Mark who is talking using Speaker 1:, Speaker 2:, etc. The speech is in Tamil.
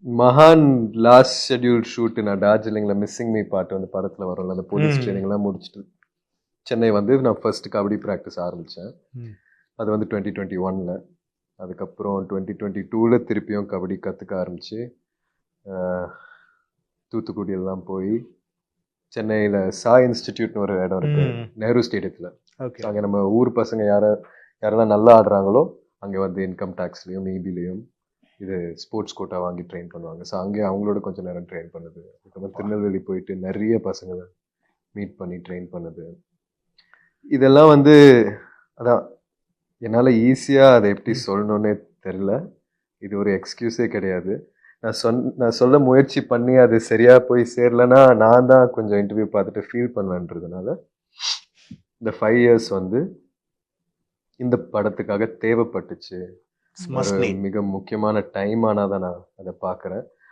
Speaker 1: மகான் லாஸ்ட் ஷெட்யூல் ஷூட் நான் டார்ஜிலிங்ல மிஸ்ஸிங் மீ பாட்டு வந்து படத்துல வரும்ல, அந்த போலீஸ் ட்ரைனிங்லாம் முடிச்சுட்டு சென்னை வந்து நான் ஃபர்ஸ்ட் கபடி ப்ராக்டிஸ் ஆரம்பித்தேன். அது வந்து 2021. அதுக்கப்புறம் 2022 திருப்பியும் கபடி கற்றுக்க ஆரம்பித்து தூத்துக்குடியெல்லாம் போய் சென்னையில் சா இன்ஸ்டிடியூட்னு ஒரு இடம் இருக்கு, நேரு ஸ்டேடியத்தில். அங்கே நம்ம ஊர் பசங்க யாரெல்லாம் நல்லா ஆடுறாங்களோ அங்கே வந்து இன்கம் டேக்ஸ்லேயும் இபிலையும் இது ஸ்போர்ட்ஸ் கோட்டா வாங்கி ட்ரெயின் பண்ணுவாங்க. ஸோ அங்கே அவங்களோட கொஞ்சம் நேரம் ட்ரெயின் பண்ணுது. அதுக்கப்புறம் திருநெல்வேலி போயிட்டு நிறைய பசங்களை மீட் பண்ணி ட்ரெயின் பண்ணுது. இதெல்லாம் வந்து அதான் என்னால் ஈஸியாக அதை எப்படி சொல்லணுன்னே தெரில. இது ஒரு எக்ஸ்கியூஸே கிடையாது. நான் சொல்ல முயற்சி பண்ணி அது சரியாக போய் சேரலைன்னா நான் தான் கொஞ்சம் இன்டர்வியூ பார்த்துட்டு ஃபீல் பண்ணுவேன்றதுனால இந்த 5 years வந்து இந்த படத்துக்காக தேவைப்பட்டுச்சு. ஒரு மிக முக்கியமான டைம் ஆனால் தான் நான் அதை பார்க்குறேன்.